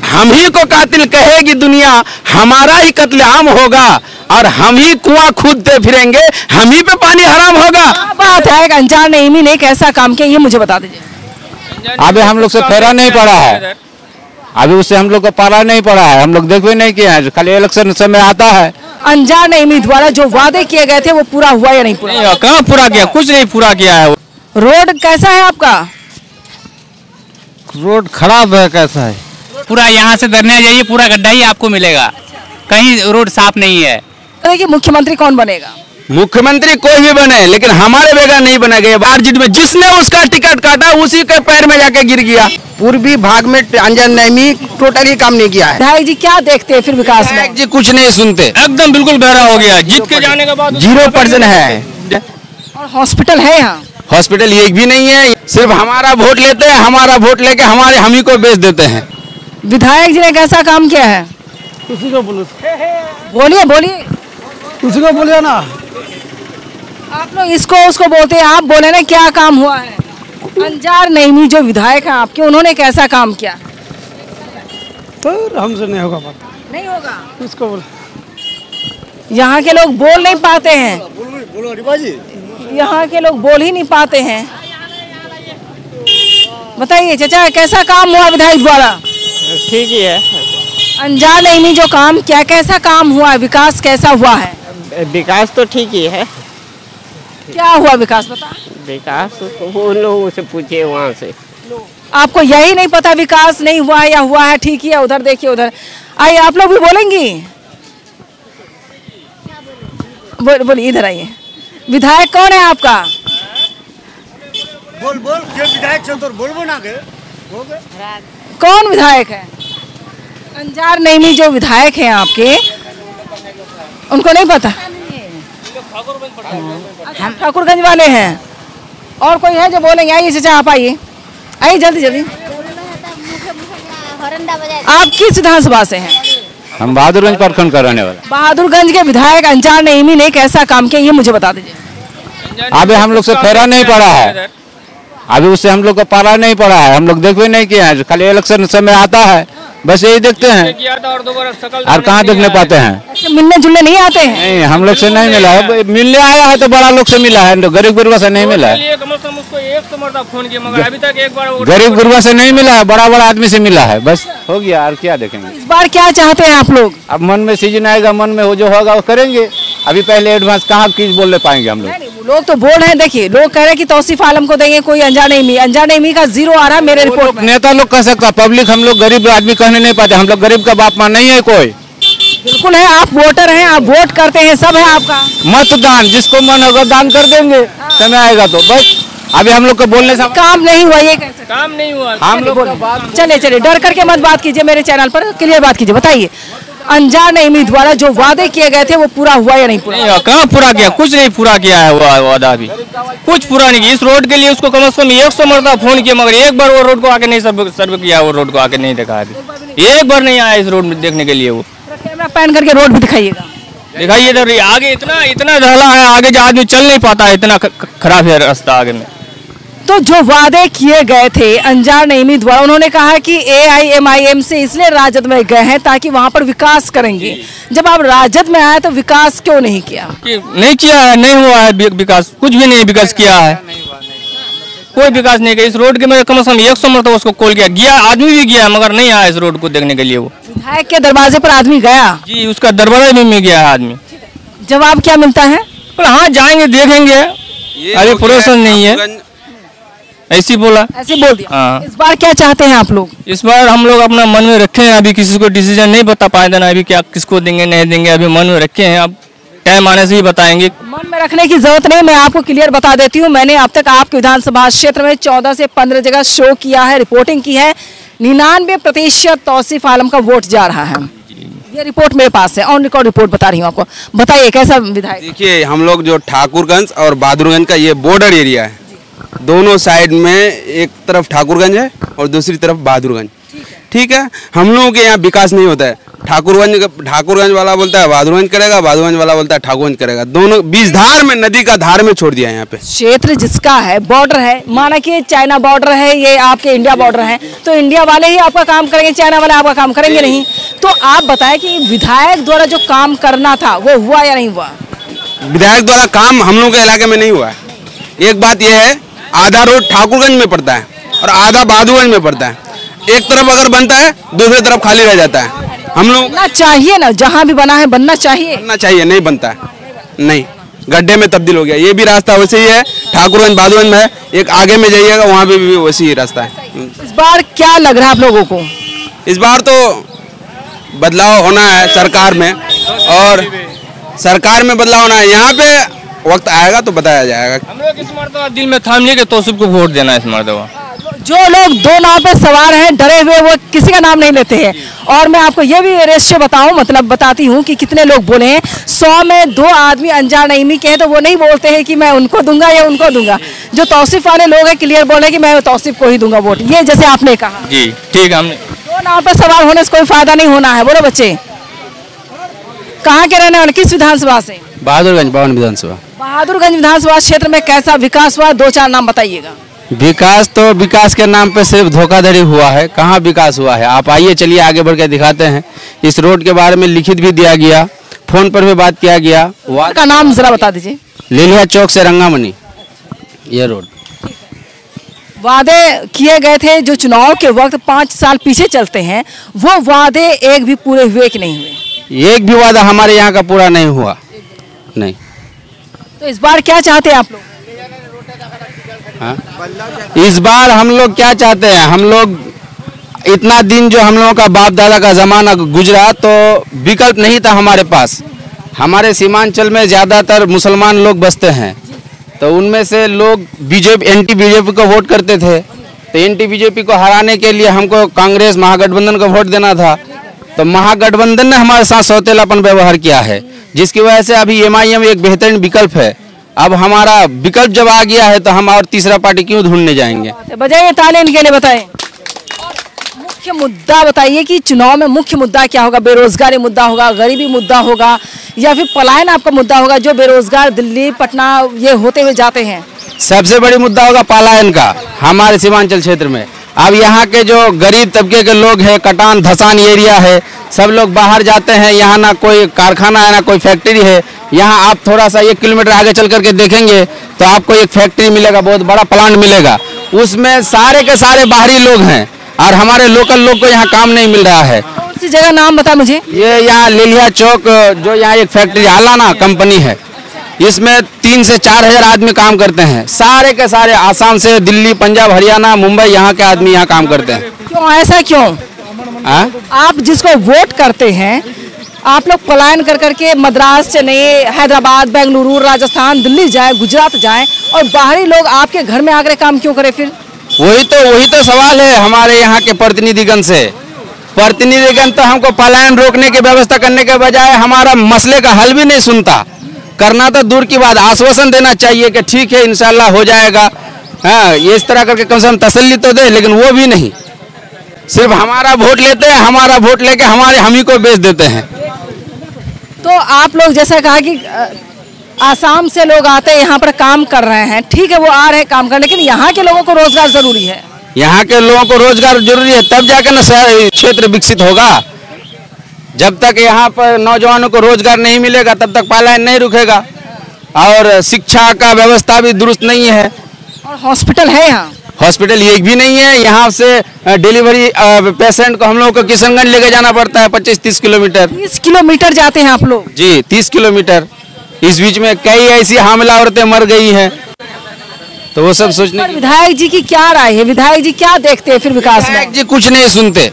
हम ही को कातिल कहेगी दुनिया, हमारा ही कत्लेआम होगा और हम ही कुआं खोदते फिरेंगे, हम ही पे पानी हराम होगा। बात है अंजार नईमी ने कैसा काम किया ये मुझे बता दीजिए। अभी हम लोग से फेरा नहीं पड़ा है, अभी उससे हम लोग को पारा नहीं पड़ा है, हम लोग देख भी नहीं किए हैं, खाली इलेक्शन समय आता है। अंजार नईमी द्वारा जो वादे किए गए थे वो पूरा हुआ या नहीं पूरा? कहाँ पूरा किया, कुछ नहीं पूरा किया है। रोड कैसा है आपका? रोड खराब है, कैसा है? पूरा यहाँ से दरने जाइए, पूरा गड्ढा ही आपको मिलेगा, कहीं रोड साफ नहीं है। देखिए मुख्यमंत्री कौन बनेगा? मुख्यमंत्री कोई भी बने, लेकिन हमारे बेगा नहीं बनेगा। बार जीत में जिसने उसका टिकट काटा उसी के पैर में जाके गिर गया। पूर्वी भाग में अंजार नईमी टोटली काम नहीं किया है। विधायक जी क्या देखते हैं फिर विकास में? जी कुछ नहीं सुनते, एकदम बिल्कुल बहरा हो गया, जीत के जाने के बाद 0% है। और हॉस्पिटल है यहाँ? हॉस्पिटल एक भी नहीं है, सिर्फ हमारा वोट लेते हैं, हमारा वोट लेके हमारे हम ही को बेच देते हैं। विधायक जी ने कैसा काम किया है? उसी को बोलो, बोलिए बोलिए, उसी को बोलिए ना। आप लोग इसको उसको बोलते हैं, आप बोले ना क्या काम हुआ है? अंजार नईमी जो विधायक हैं आपके, उन्होंने कैसा काम किया? तो हमसे नहीं होगा बात, नहीं होगा। उसको बोलो। यहाँ के लोग बोल नहीं पाते हैं, यहाँ के लोग बोल ही नहीं पाते हैं। बताइए चाचा कैसा काम हुआ विधायक द्वारा? ठीक ही है। अंजार नईमी जो काम क्या कैसा काम हुआ है, विकास कैसा हुआ है? विकास तो ठीक ही है। क्या हुआ विकास बता? विकास वो लोगों से पूछिए वहाँ से। आपको यही नहीं पता विकास नहीं हुआ है या हुआ है? ठीक ही है, उधर देखिए उधर। आइए आप लोग भी बोलेंगी, बोलिए इधर आइए। विधायक कौन है आपका? बोल बोल, जो विधायक चल तो बोल ना के। कौन विधायक है? अंजार नईमी जो विधायक हैं आपके, उनको नहीं पता? हम ठाकुरगंज वाले हैं। और कोई है जो बोलेंगे? आइए चाचा आप आइए, आइए जल्दी जल्दी। आप किस विधानसभा से हैं? हम बहादुरगंज प्रखंड का रहने वाला। बहादुरगंज के विधायक अंजार नईमी ने कैसा काम किया ये मुझे बता दीजिए। अभी हम लोग से फेरा नहीं पड़ा है, अभी उससे हम लोग को पारा नहीं पड़ा है, हम लोग देख भी नहीं किए हैं, खाली इलेक्शन समय आता है, बस यही देखते हैं और कहाँ देखने पाते हैं। मिलने जुलने नहीं आते हैं? नहीं, हम लोग से नहीं मिला है, मिलने आया है तो बड़ा लोग से मिला है, गरीब गुरबा से नहीं मिला है। गरीब गुरबा से नहीं मिला है, बड़ा बड़ा आदमी से मिला है, बस हो गया। और क्या देखेंगे? इस बार क्या चाहते हैं आप लोग? अब मन में सीजन आएगा, मन में जो होगा वो करेंगे। अभी पहले एडवांस कहाँ किस बोल पाएंगे हम लोग? लोग तो बोल रहे हैं, देखिए लोग कह रहे हैं कि तौसीफ आलम को देंगे, कोई अंजार नईमी का 0 आ रहा है मेरे रिपोर्ट में। नेता लोग कह सकता, पब्लिक हम लोग गरीब आदमी कहने नहीं पाते, हम लोग गरीब का बाप मां नहीं है कोई। बिल्कुल है, आप वोटर हैं, आप वोट करते हैं, सब है आपका। मतदान जिसको मन होगा दान कर देंगे, समय आएगा तो। बस अभी हम लोग को बोलने से काम नहीं हुआ, ये कैसे काम नहीं हुआ? हम लोग चलिए डर करके मत बात कीजिए, मेरे चैनल पर क्लियर बात कीजिए। बताइए अंजार नईमी द्वारा जो वादे किए गए थे वो पूरा हुआ या नहीं पूरा? कहाँ पूरा किया, कुछ नहीं पूरा किया है वादा, अभी कुछ पूरा नहीं किया। इस रोड के लिए उसको कम से कम 100 मरतबा फोन किया, मगर एक बार वो रोड को आके नहीं सर्वे किया, वो रोड को आके नहीं देखा, अभी एक बार नहीं आया इस रोड में देखने के लिए। वो कैमरा पैन करके रोड भी दिखाइएगा, दिखाइए इधर आगे, इतना ढला है, आगे जो आदमी चल नहीं पाता है, इतना खराब है रास्ता आगे में। तो जो वादे किए गए थे अंजार नईमी द्वारा, उन्होंने कहा कि AIMIM से इसलिए राजद में गए हैं ताकि वहां पर विकास करेंगे। जब आप राजद में आए तो विकास क्यों नहीं किया? नहीं किया है, नहीं हुआ है विकास, कुछ भी नहीं विकास किया है, कोई विकास नहीं किया। इस रोड के में कम से कम 100 मरतबा उसको कॉल किया, गया आदमी भी गया, मगर नहीं आया इस रोड को देखने के लिए। वो विधायक के दरवाजे पर आदमी गया जी, उसका दरवाजा भी मिल गया है आदमी। जवाब क्या मिलता है? हाँ जाएंगे देखेंगे, अभी प्रोसेस नहीं है, ऐसी बोला, ऐसे बोल दिया। हाँ। इस बार क्या चाहते हैं आप लोग? इस बार हम लोग अपना मन में रखे हैं, अभी किसी को डिसीजन नहीं बता पाए देना, अभी क्या किसको देंगे नहीं देंगे, अभी मन में रखे हैं, अब टाइम आने से ही बताएंगे। मन में रखने की जरूरत नहीं, मैं आपको क्लियर बता देती हूँ। मैंने अब तक आपके विधानसभा क्षेत्र में 14 से 15 जगह शो किया है, रिपोर्टिंग की है। 99% तौसीफ आलम का वोट जा रहा है, ये रिपोर्ट मेरे पास है, ऑन रिकॉर्ड रिपोर्ट बता रही हूँ आपको। बताइए कैसा विधायक? देखिए हम लोग जो ठाकुरगंज और बहादुरगंज का ये बॉर्डर एरिया है, दोनों साइड में एक तरफ ठाकुरगंज है और दूसरी तरफ बहादुरगंज, ठीक है। हम लोगों के यहाँ विकास नहीं होता है, ठाकुरगंज वाला बोलता है बहादुरगंज करेगा, बहादुरगंज वाला बोलता है ठाकुरगंज करेगा। दोनों बीच धार में, नदी का धार में छोड़ दिया यहाँ पे। क्षेत्र जिसका है, बॉर्डर है, माना कि चाइना बॉर्डर है, ये आपके इंडिया बॉर्डर है, तो इंडिया वाले ही आपका काम करेंगे, चाइना वाले आपका काम करेंगे नहीं। तो आप बताएं कि विधायक द्वारा जो काम करना था वो हुआ या नहीं हुआ? विधायक द्वारा काम हम लोग के इलाके में नहीं हुआ है। एक बात यह है, आधा रोड ठाकुरगंज में पड़ता है और आधा बहादुरगंज में पड़ता है। एक तरफ अगर बनता है, दूसरी तरफ खाली रह जाता है। हम लोग बनना चाहिए ना, जहाँ भी बना है बनना चाहिए। बनना चाहिए, नहीं बनता है, नहीं, गड्ढे में तब्दील हो गया। ये भी रास्ता वैसे ही है, ठाकुरगंज बहादुरगंज में है, एक आगे में जाइएगा वहाँ पे भी वैसे ही रास्ता है। इस बार क्या लग रहा है आप लोगों को? इस बार तो बदलाव होना है सरकार में, और सरकार में बदलाव होना है। यहाँ पे वक्त आएगा तो बताया जाएगा। हम लोग इस मर्तबा दिल में थाम लिए कि तौसीफ को वोट देना है इस मर्तबा। जो लोग दो नाव पे सवार हैं, डरे हुए, वो किसी का नाम नहीं लेते हैं। और मैं आपको ये भी रेशियो बताती हूँ कि कितने लोग बोले हैं। 100 में 2 आदमी अनजान नईमी के हैं, तो वो नहीं बोलते हैं कि मैं उनको दूंगा या उनको दूंगा। जो तौसीफ वाले लोग हैं क्लियर बोल रहे हैं कि मैं तौसीफ को ही दूंगा वोट। ये जैसे आपने कहा जी ठीक है, हमने 2 नाव पे सवार होने से कोई फायदा नहीं होना है। बोलो बच्चे, कहाँ के रहने वाले, किस विधानसभा से? बहादुरगंज भवन विधानसभा। बहादुरगंज विधानसभा क्षेत्र में कैसा विकास हुआ? 2-4 नाम बताइएगा। विकास तो विकास के नाम पे सिर्फ धोखाधड़ी हुआ है, कहाँ विकास हुआ है? आप आइए, चलिए आगे बढ़ के दिखाते हैं। इस रोड के बारे में लिखित भी दिया गया, फोन पर भी बात किया गया। वार्ड का नाम जरा बता दीजिए। लिलिया चौक से रंगामनी, ये रोड। वादे किए गए थे जो चुनाव के वक्त 5 साल पीछे चलते हैं, वो वादे एक भी पूरे हुए कि नहीं हुए? एक भी वादा हमारे यहाँ का पूरा नहीं हुआ, नहीं। तो इस बार क्या चाहते हैं आप लोग? हाँ? इस बार हम लोग क्या चाहते हैं, हम लोग इतना दिन जो हम लोगों का बाप दादा का जमाना गुजरा, तो विकल्प नहीं था हमारे पास। हमारे सीमांचल में ज़्यादातर मुसलमान लोग बसते हैं, तो उनमें से लोग एंटी बीजेपी को वोट करते थे। तो एंटी बीजेपी को हराने के लिए हमको कांग्रेस महागठबंधन को वोट देना था। तो महागठबंधन ने हमारे साथ सौतेलापन व्यवहार किया है, जिसकी वजह से अभी MIM एक बेहतरीन विकल्प है। अब हमारा विकल्प जब आ गया है तो हम और तीसरा पार्टी क्यों ढूंढने जाएंगे? बजाइए ताले इनके लिए, बताएं। मुख्य मुद्दा बताइए कि चुनाव में मुख्य मुद्दा क्या होगा? बेरोजगारी मुद्दा होगा, गरीबी मुद्दा होगा, या फिर पलायन आपका मुद्दा होगा? जो बेरोजगार दिल्ली पटना ये होते हुए जाते हैं, सबसे बड़ी मुद्दा होगा पलायन का हमारे सीमांचल क्षेत्र में। अब यहाँ के जो गरीब तबके के लोग हैं, कटान धसान एरिया है, सब लोग बाहर जाते हैं। यहाँ ना कोई कारखाना है, ना कोई फैक्ट्री है। यहाँ आप थोड़ा सा 1 किलोमीटर आगे चल करके देखेंगे तो आपको एक फैक्ट्री मिलेगा, बहुत बड़ा प्लांट मिलेगा। उसमें सारे के सारे बाहरी लोग हैं और हमारे लोकल लोग को यहाँ काम नहीं मिल रहा है। कौन सी जगह नाम बता मुझे? ये यहाँ लिलिया चौक, जो यहाँ एक फैक्ट्री आलाना कंपनी है, इसमें 3 से 4 हजार आदमी काम करते हैं। सारे के सारे आसाम से, दिल्ली, पंजाब, हरियाणा, मुंबई, यहाँ के आदमी यहाँ काम करते हैं। क्यों ऐसा क्यों? आप जिसको वोट करते हैं, आप लोग पलायन कर करके मद्रास, चेन्नई, हैदराबाद, बेंगलुरु, राजस्थान, दिल्ली जाएं, गुजरात जाएं, और बाहरी लोग आपके घर में आकर काम क्यों करें फिर? वही तो सवाल है हमारे यहाँ के प्रतिनिधिगण से। प्रतिनिधिगण तो हमको पलायन रोकने की व्यवस्था करने के बजाय हमारा मसले का हल भी नहीं सुनता। करना तो दूर की बात, आश्वासन देना चाहिए कि ठीक है इंशाल्लाह हो जाएगा, हाँ, ये इस तरह करके कम से कम तसल्ली तो दे, लेकिन वो भी नहीं। सिर्फ हमारा वोट लेते हैं, हमारा वोट लेके हम ही को बेच देते हैं। तो आप लोग जैसा कहा कि आसाम से लोग आते हैं, यहाँ पर काम कर रहे हैं, ठीक है, वो आ रहे हैं काम करने, लेकिन यहाँ के लोगों को रोजगार जरूरी है। यहाँ के लोगों को रोजगार जरूरी है, तब जाकर ना क्षेत्र विकसित होगा। जब तक यहाँ पर नौजवानों को रोजगार नहीं मिलेगा, तब तक पलायन नहीं रुकेगा। और शिक्षा का व्यवस्था भी दुरुस्त नहीं है। और हॉस्पिटल है यहाँ? हॉस्पिटल एक भी नहीं है। यहाँ से डिलीवरी पेशेंट को हम लोगों को किशनगंज लेके जाना पड़ता है 25-30 किलोमीटर। 30 किलोमीटर जाते हैं आप लोग? जी 30 किलोमीटर। इस बीच में कई ऐसी हामिला औरतें मर गई हैं, तो वो सब सोचने। विधायक जी की क्या राय है? विधायक जी क्या देखते हैं फिर विकास में? विधायक जी कुछ नहीं सुनते,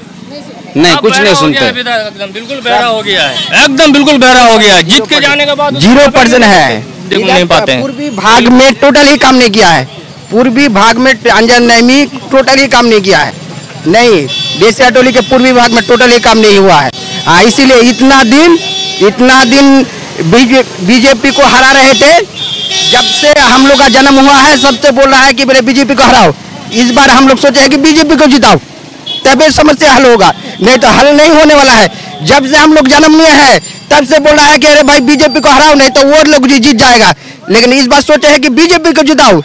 नहीं कुछ नहीं सुनते। एकदम बिल्कुल बहरा हो गया है, एकदम बिल्कुल बहरा हो गया है। जीत के जाने के बाद 0% है, देख नहीं पाते हैं। पूर्वी भाग में टोटल ही काम नहीं किया है। पूर्वी भाग में अंजन नईमी टोटल ही काम नहीं किया है। नहीं, देसिया टोली के पूर्वी भाग में टोटल ही काम नहीं हुआ है। इसीलिए इतना दिन बीजेपी को हरा रहे थे। जब से हम लोग का जन्म हुआ है, सबसे बोल रहा है कि बोले बीजेपी को हराओ। इस बार हम लोग सोचे हैं कि बीजेपी को जिताओ, तभी समस्या हल होगा, नहीं तो हल नहीं होने वाला है। जब से हम लोग जन्म लिए हैं तब से बोल रहा है कि अरे भाई बीजेपी को हराओ, नहीं तो वो लोग जीत जाएगा। लेकिन इस बार सोचे है कि बीजेपी को जिताओ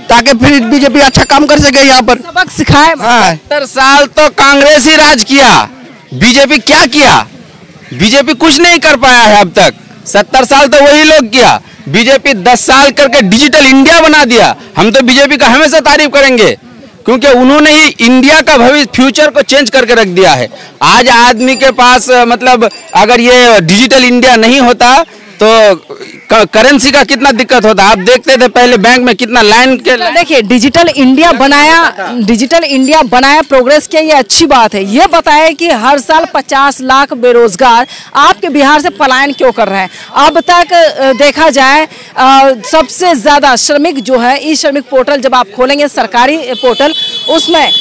ताकि फिर बीजेपी अच्छा काम कर सके यहाँ पर। सबक सिखाए। हाँ 70 साल तो कांग्रेस ही राज किया, बीजेपी क्या किया? बीजेपी कुछ नहीं कर पाया है अब तक। 70 साल तो वही लोग किया। बीजेपी 10 साल करके डिजिटल इंडिया बना दिया। हम तो बीजेपी का हमेशा तारीफ करेंगे क्योंकि उन्होंने ही इंडिया का भविष्य फ्यूचर को चेंज करके रख दिया है। आज आदमी के पास मतलब अगर ये डिजिटल इंडिया नहीं होता तो करेंसी का कितना दिक्कत होता। आप देखते थे पहले बैंक में कितना लाइन के देखिए डिजिटल इंडिया बनाया प्रोग्रेस किया, ये अच्छी बात है। ये बताएं कि हर साल 50 लाख बेरोजगार आपके बिहार से पलायन क्यों कर रहे हैं? अब तक देखा जाए सबसे ज्यादा श्रमिक जो है, ई श्रमिक पोर्टल जब आप खोलेंगे सरकारी पोर्टल, उसमें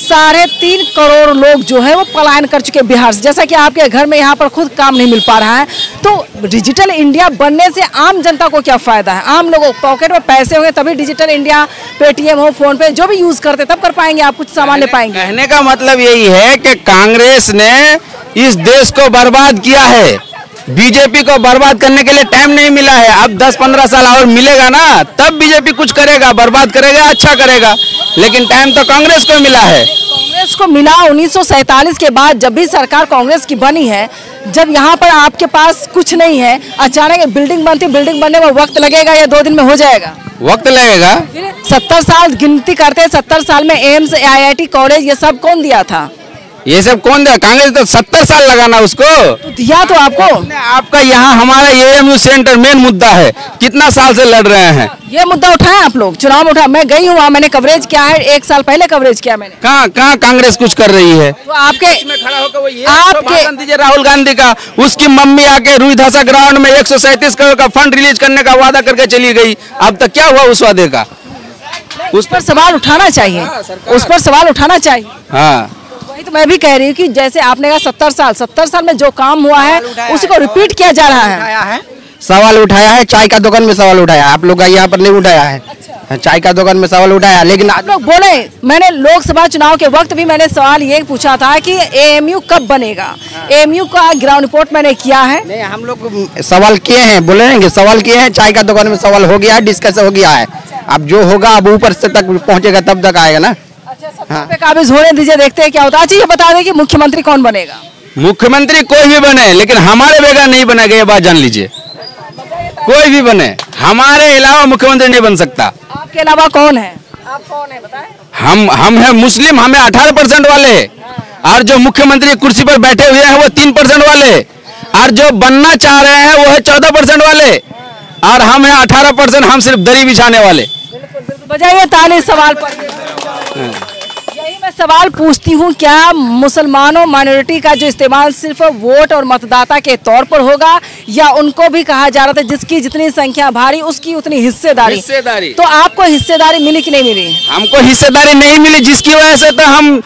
3.5 करोड़ लोग जो है वो पलायन कर चुके हैं बिहार से। जैसा कि आपके घर में यहाँ पर खुद काम नहीं मिल पा रहा है, तो डिजिटल इंडिया बनने से आम जनता को क्या फायदा है? आम लोगों को पॉकेट में पैसे होंगे तभी डिजिटल इंडिया, पेटीएम हो, फोन पे जो भी यूज करते तब कर पाएंगे, आप कुछ सामान ले पाएंगे। कहने का मतलब यही है कि कांग्रेस ने इस देश को बर्बाद किया है। बीजेपी को बर्बाद करने के लिए टाइम नहीं मिला है। अब 10-15 साल और मिलेगा ना, तब बीजेपी कुछ करेगा, बर्बाद करेगा, अच्छा करेगा। लेकिन टाइम तो कांग्रेस को मिला है। कांग्रेस को मिला 1947 के बाद, जब भी सरकार कांग्रेस की बनी है, जब यहाँ पर आपके पास कुछ नहीं है, अचानक बिल्डिंग बनती, बिल्डिंग बनने में वक्त लगेगा या 2 दिन में हो जाएगा? वक्त लगेगा। 70 साल गिनती करते, 70 साल में एम्स, IIT कॉलेज ये सब कौन दिया था? ये सब कौन दिया? कांग्रेस तो 70 साल लगाना उसको तो दिया तो आपको। आपका यहाँ हमारा AMU सेंटर मेन मुद्दा है, कितना साल से लड़ रहे हैं। ये मुद्दा उठाए आप लोग, चुनाव में उठा। मैं गई हूँ वहाँ, मैंने कवरेज किया है, 1 साल पहले कवरेज किया मैंने। कहाँ कांग्रेस कुछ कर रही है? तो आपके खड़ा होकर वो दीजिए राहुल गांधी का, उसकी मम्मी आके रुई धासा ग्राउंड में 137 करोड़ का फंड रिलीज करने का वादा करके चली गई। अब तक क्या हुआ उस वादे का? उस पर सवाल उठाना चाहिए, उस पर सवाल उठाना चाहिए। हाँ वही तो मैं भी कह रही हूँ कि जैसे आपने कहा 70 साल में जो काम हुआ है उसी को रिपीट किया जा रहा है। सवाल उठाया है, चाय का दुकान में सवाल उठाया, आप लोग यहाँ पर नहीं उठाया है। अच्छा। चाय का दुकान में सवाल उठाया, लेकिन आप लोग बोले, मैंने लोकसभा चुनाव के वक्त भी मैंने सवाल ये पूछा था कि AMU कब बनेगा। AMU का ग्राउंड रिपोर्ट मैंने किया है। नहीं, हम लोग सवाल किए हैं, बोले हैं सवाल किए हैं, चाय का दुकान में सवाल हो गया है, डिस्कस हो गया है। अब जो होगा अब ऊपर से तक पहुँचेगा तब तक आएगा ना। हाँ। पे काबिज होने दीजिए, देखते हैं क्या होता है। अच्छा ये बता दें कि मुख्यमंत्री कौन बनेगा? मुख्यमंत्री कोई भी बने, लेकिन हमारे बेगा नहीं बनेगा, ये बात जान लीजिए। कोई भी बने, हमारे अलावा मुख्यमंत्री नहीं बन सकता। आपके अलावा कौन है? आप कौन है बताएं? हम हैं मुस्लिम, हमें 18% वाले, और जो मुख्यमंत्री कुर्सी पर बैठे हुए हैं वो 3% वाले, और जो बनना चाह रहे हैं वो है 14% वाले, और हम हैं 18%, हम सिर्फ दरी बिछाने वाले। बजाइए ताली सवाल पर। यही मैं सवाल पूछती हूँ, क्या मुसलमानों माइनॉरिटी का जो इस्तेमाल सिर्फ वोट और मतदाता के तौर पर होगा, या उनको भी कहा जा रहा था जिसकी जितनी संख्या भारी उसकी उतनी हिस्सेदारी? तो आपको हिस्सेदारी मिली कि नहीं मिली? हमको हिस्सेदारी नहीं मिली, जिसकी वजह से तो हम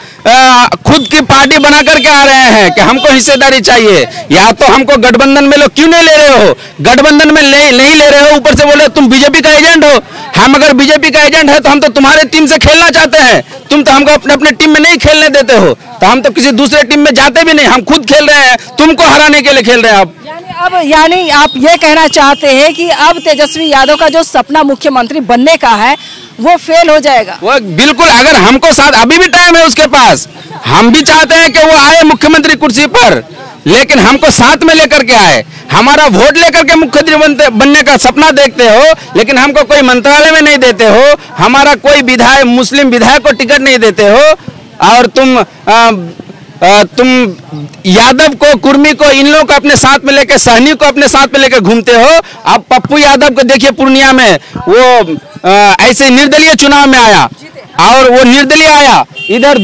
खुद की पार्टी बना करके आ रहे हैं कि हमको हिस्सेदारी चाहिए। या तो हमको गठबंधन में लो, क्यों नहीं ले रहे हो? गठबंधन में नहीं ले रहे हो, ऊपर से बोले तुम बीजेपी का एजेंट हो। हम अगर बीजेपी का एजेंट है तो हम तो तुम्हारे टीम से खेलना चाहते हैं, तुम तो हमको अपने टीम में नहीं खेलने देते हो, तो हम तो किसी दूसरे टीम में जाते भी नहीं, हम खुद खेल रहे हैं, तुमको हराने के लिए खेल रहे हैं। यानी आप ये कहना चाहते हैं कि अब तेजस्वी यादव का जो सपना मुख्यमंत्री बनने का है वो फेल हो जाएगा? वो बिल्कुल, अगर हमको साथ, अभी भी टाइम है उसके पास, हम भी चाहते हैं कि वो आए मुख्यमंत्री कुर्सी पर, लेकिन हमको साथ में लेकर के आए। हमारा वोट लेकर के मुख्यमंत्री बनने का सपना देखते हो, लेकिन हमको कोई मंत्रालय में नहीं देते हो, हमारा कोई विधायक, मुस्लिम विधायक को टिकट नहीं देते हो, और तुम यादव को, कुर्मी को, इन लोगों को अपने साथ में लेकर, सहनी को अपने साथ में लेकर घूमते हो। अब पप्पू यादव को देखिए, पूर्णिया में वो ऐसे निर्दलीय चुनाव में आया, और वो निर्दलीय आया, इधर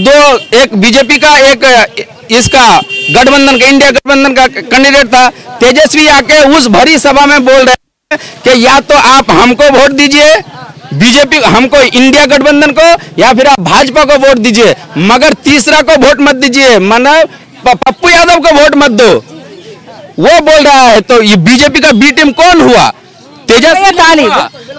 एक बीजेपी का, एक इसका गठबंधन का, इंडिया गठबंधन का कैंडिडेट था। तेजस्वी आके उस भरी सभा में बोल रहे हैं कि या तो आप हमको वोट दीजिए, बीजेपी हमको, इंडिया गठबंधन को, या फिर आप भाजपा को वोट दीजिए, मगर तीसरा को वोट मत दीजिए, मतलब पप्पू यादव को वोट मत दो, वो बोल रहा है। तो ये बीजेपी का बी टीम कौन हुआ? तेजस्वी।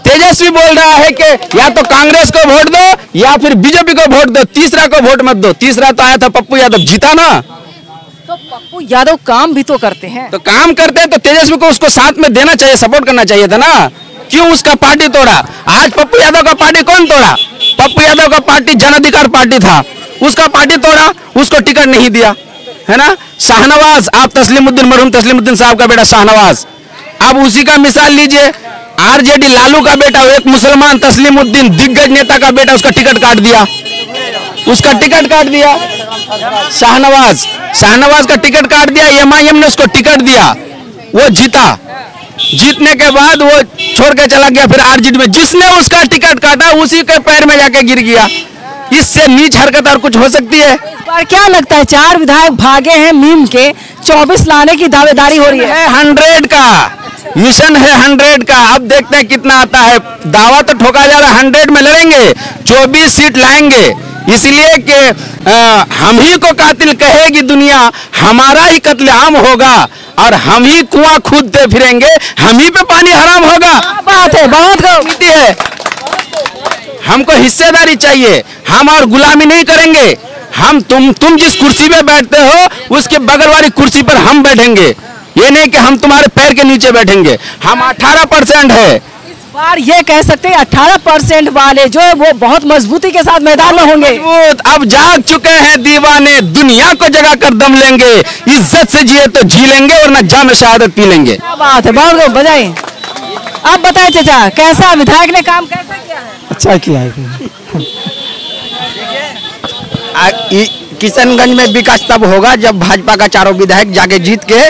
तेजस्वी बोल रहा है कि या तो कांग्रेस को वोट दो या फिर बीजेपी को वोट दो, तीसरा को वोट मत दो। तीसरा तो आया था पप्पू यादव, जीता ना। तो पप्पू यादव काम भी तो करते हैं। तो काम करते हैं तो तेजस्वी को उसको साथ में देना चाहिए, सपोर्ट करना चाहिए था ना। क्यों उसका पार्टी तोड़ा? आज पप्पू यादव का पार्टी कौन तोड़ा? पप्पू यादव का पार्टी जन अधिकार पार्टी था, उसका पार्टी तोड़ा, उसको टिकट नहीं दिया, है ना। शाहनवाज, आप तस्लीमुद्दीन, मरहूम तस्लीमुद्दीन साहब का बेटा शाहनवाज, अब उसी का मिसाल लीजिए। आरजेडी लालू का बेटा, एक मुसलमान तस्लीमुद्दीन दिग्गज नेता का बेटा, उसका टिकट काट दिया, उसका टिकट काट दिया। शाहनवाज का टिकट काट दिया, एमआईएम ने उसको टिकट दिया, वो जीता। जीतने के बाद वो छोड़ के चला गया फिर आरजेडी में। जिसने उसका टिकट काटा उसी के पैर में जाके गिर गया। इससे नीच हरकत और कुछ हो सकती है? इस बार क्या लगता है, 4 विधायक भागे हैं मीम के, 24 लाने की दावेदारी हो रही है। 100 का मिशन है, 100 का। अब देखते हैं कितना आता है। दावा तो ठोका जा रहा है 100 में लड़ेंगे, 24 सीट लाएंगे। इसलिए कि हम ही को कातिल कहेगी दुनिया, हमारा ही कत्लेआम होगा और हम ही कुआं खोदते फिरेंगे, हम ही पे पानी हराम होगा। बात है, बहुत नीति है। हमको हिस्सेदारी चाहिए, हम और गुलामी नहीं करेंगे। हम तुम जिस कुर्सी पे बैठते हो उसके बगल वाली कुर्सी पर हम बैठेंगे। ये नहीं कि हम तुम्हारे पैर के नीचे बैठेंगे। हम 18% है। इस बार ये कह सकते हैं 18% वाले जो है वो बहुत मजबूती के साथ मैदान में होंगे। अब जाग चुके हैं दीवाने, दुनिया को जगा कर दम लेंगे। इज्जत से जिए तो जी लेंगे वरना जाम शहादत पी लेंगे। क्या बात है, बहुत बजाई। आप बताएं चाचा, कैसा विधायक ने काम कैसा किया है? अच्छा किया है। किशनगंज में विकास तब होगा जब भाजपा का चारों विधायक जाके जीत के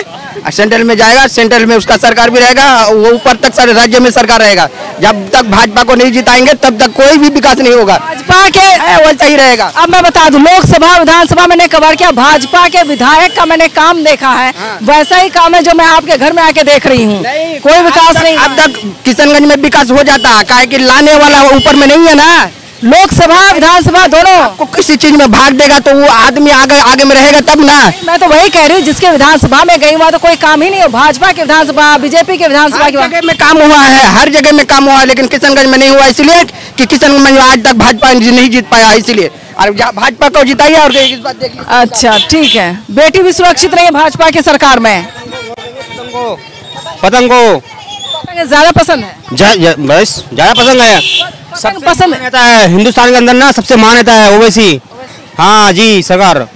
सेंट्रल में जाएगा, सेंट्रल में उसका सरकार भी रहेगा, वो ऊपर तक सारे राज्य में सरकार रहेगा। जब तक भाजपा को नहीं जिताएंगे तब तक कोई भी विकास नहीं होगा। भाजपा के वैसा ही रहेगा। अब मैं बता दूं, लोकसभा विधानसभा मैंने कवर किया, भाजपा के विधायक का मैंने काम देखा है। वैसा ही काम है जो मैं आपके घर में आके देख रही हूँ। कोई विकास नहीं। अब तक किशनगंज में विकास हो जाता है, काहे कि लाने वाला ऊपर में नहीं है ना। लोकसभा विधानसभा दोनों को किसी चीज में भाग देगा तो वो आदमी आगे में रहेगा तब ना। मैं तो वही कह रही हूँ, जिसके विधानसभा में गई वहाँ तो कोई काम ही नहीं हो। भाजपा के विधानसभा, बीजेपी के विधानसभा हर जगह में काम हुआ है, हर जगह में काम हुआ है, लेकिन किशनगंज में नहीं हुआ इसलिए कि किशनगंज में आज तक भाजपा नहीं जीत पाया, इसलिए। और भाजपा को जिताइए और इस बात देख लीजिए। अच्छा ठीक है, बेटी भी सुरक्षित रही है भाजपा की सरकार में। पतंग को ज्यादा पसंद है, बस ज्यादा पसंद है। सबसे पसंद मान्यता है हिंदुस्तान के अंदर ना, सबसे मान्यता है ओवैसी। हाँ जी, सरकार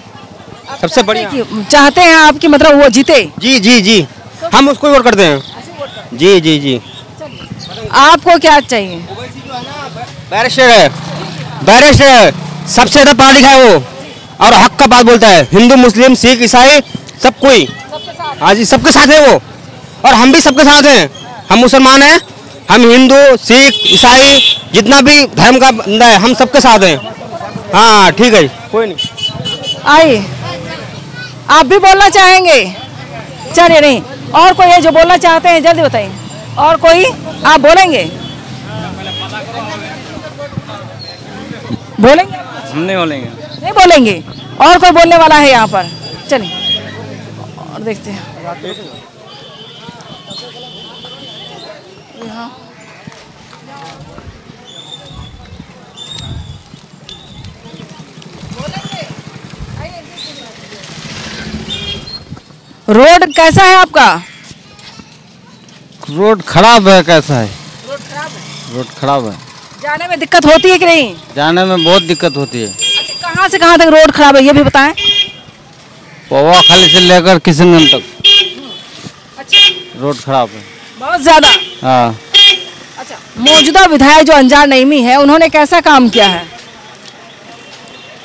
सबसे बढ़िया चाहते हैं आपकी, मतलब वो जीते। जी जी जी, हम उसको वोट करते हैं। जी जी जी। आपको क्या चाहिए? बैरिस्टर है, बैरिस्टर है, सबसे ज्यादा पढ़ा लिखा है वो और हक का बात बोलता है। हिंदू, मुस्लिम, सिख, ईसाई सब कोई, हाँ जी, सबके साथ है वो। और हम भी सबके साथ हैं। हम मुसलमान हैं, हम हिंदू, सिख, ईसाई, जितना भी धर्म का बंदा है, हम सबके साथ हैं। हाँ ठीक है, कोई नहीं। आइए, आप भी बोलना चाहेंगे? चलिए, नहीं और कोई है जो बोलना चाहते हैं, जल्दी बताइए। और कोई आप बोलेंगे? बोलेंगे? हम नहीं बोलेंगे। नहीं बोलेंगे। और कोई बोलने वाला है यहाँ पर? चलिए और देखते हैं। रोड कैसा है आपका? रोड खराब है। कैसा है? रोड खराब है। रोड खराब है, जाने में दिक्कत होती है कि नहीं? जाने में बहुत दिक्कत होती है। अच्छा, कहाँ से कहाँ तक रोड खराब है ये भी बताएं। पौवा खाली से लेकर किशनगंज तक अच्छा, रोड खराब है बहुत ज्यादा। हाँ। अच्छा, मौजूदा विधायक जो अंजार नईमी है, उन्होंने कैसा काम किया है?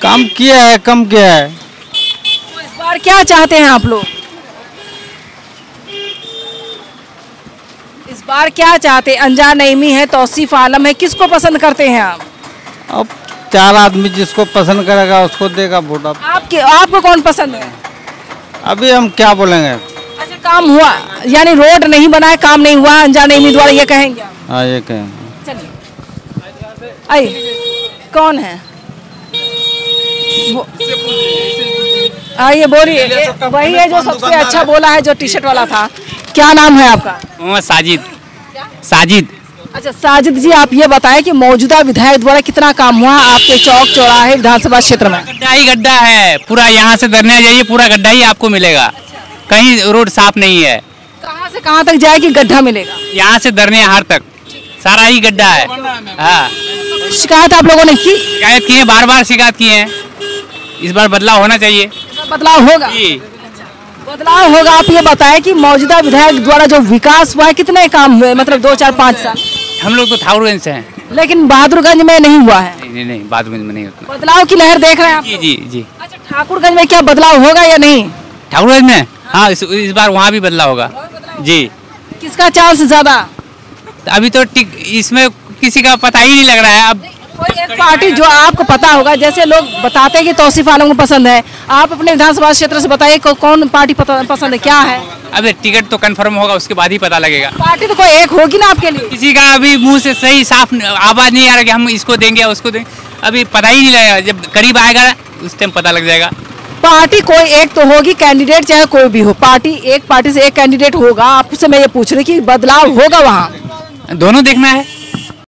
काम किया है, कम किया है। तो इस बार क्या चाहते हैं आप लोग? इस बार क्या चाहते हैं? अंजार नईमी है, तौसीफ आलम है, किसको पसंद करते हैं आप? अब 4 आदमी जिसको पसंद करेगा उसको देगा वोट। आपको कौन पसंद है? अभी हम क्या बोलेंगे। अच्छा, काम हुआ यानी रोड नहीं बना है, काम नहीं हुआ अंजार नईमी द्वारा, ये कहेंगे आप? हाँ ये कहेंगे। चलिए, आइए, कौन है? आइए बोलिए। वही है जो सबसे अच्छा बोला है, जो टी शर्ट वाला था। क्या नाम है आपका? मोहम्मद साजिद। साजिद। अच्छा साजिद जी, आप ये बताएं कि मौजूदा विधायक द्वारा कितना काम हुआ आपके चौक चौराहे विधानसभा क्षेत्र में? गड्ढा ही गड्ढा है पूरा, यहाँ से दरने जाइए पूरा गड्ढा ही आपको मिलेगा, कहीं रोड साफ नहीं है। कहाँ से कहाँ तक जाए कि गड्ढा मिलेगा? यहाँ से दरने हार तक सारा ही गड्ढा है। हाँ, शिकायत आप लोगों ने की? शिकायत की है, बार बार शिकायत की है। इस बार बदलाव होना चाहिए। बदलाव होगा? जी, बदलाव होगा। आप ये बताएं कि मौजूदा विधायक द्वारा जो विकास हुआ है कितने काम हुए, मतलब 2 4 5 साल? हम लोग तो ठाकुरगंज से हैं। लेकिन बहादुरगंज में नहीं हुआ है। नहीं नहीं, बादगंज में नहीं उतना। बदलाव की लहर देख रहे हैं आप? जी जी जी। अच्छा, ठाकुरगंज में क्या बदलाव होगा या नहीं? ठाकुरगंज में हाँ, इस बार वहाँ भी बदलाव होगा जी। किसका चांस ज्यादा? अभी तो इसमें किसी का पता ही नहीं लग रहा है। अब कोई एक पार्टी जो आपको पता होगा, जैसे लोग बताते हैं कि तौसीफ आलम को पसंद है, आप अपने विधानसभा क्षेत्र से बताइए कौन पार्टी पसंद है, क्या है? अबे टिकट तो कंफर्म होगा, उसके बाद ही पता लगेगा। पार्टी तो कोई एक होगी ना आपके लिए? किसी का अभी मुंह से सही साफ आवाज नहीं आ रहा कि हम इसको देंगे उसको देंगे, अभी पता ही नहीं लगेगा। जब करीब आएगा उस टाइम पता लग जाएगा। पार्टी कोई एक तो होगी, कैंडिडेट चाहे कोई भी हो, पार्टी से एक कैंडिडेट होगा। आपसे मैं ये पूछ रही कि बदलाव होगा वहाँ? दोनों देखना है।